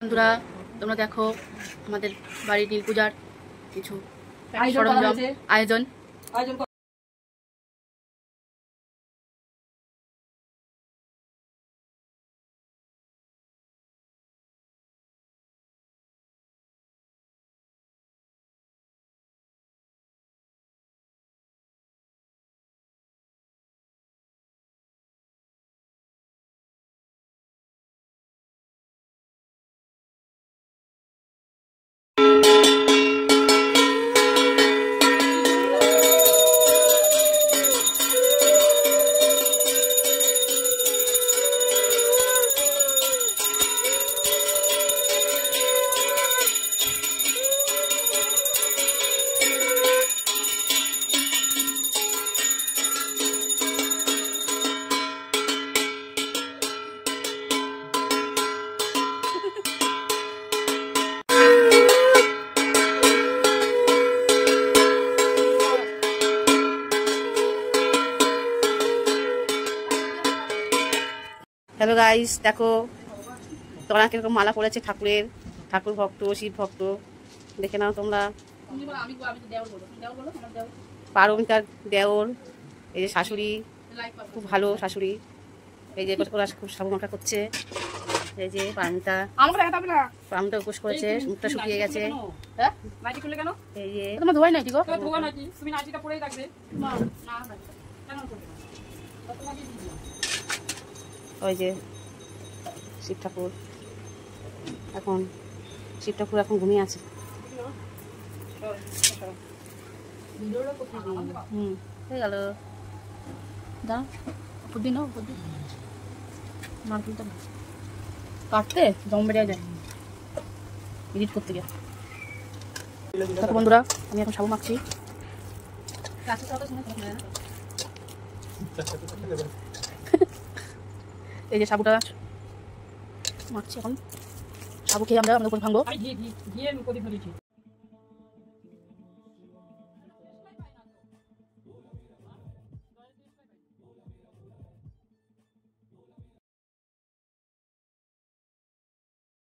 বন্ধুরা তোমরা দেখো আমাদের বাড়ির নীল পূজার কিছু সরঞ্জাম আয়োজন হ্যালো গাইস, দেখো তোমরা কিরকম মালা পড়েছে ঠাকুর ভক্ত, শিব ভক্ত। দেখে নাও তোমরা। পারমিতার দেওর, এই যে শাশুড়ি, খুব ভালো শাশুড়ি। এই যে ওরা খুব সাবমাখা করছে। এই যে পারমিতা উপোস করেছে, মুখটা শুকিয়ে গেছে। এই যে তোমার ধোয়াই নাই গো, ওই যে শিব ঠাকুর এখন ঘুমিয়ে আছে। হয়ে গেল। দাও বুদ্ধি নাও, বুদ্ধি নারকেলটা কাটতে জম বেড়ে যায় এডিট করতে গিয়ে। দেখো বন্ধুরা, আমি এখন সাবু মাখছি। এই যে সাবুটা মাখছি এখন। সাবু খেয়ে আমরা উপর ভাঙবো।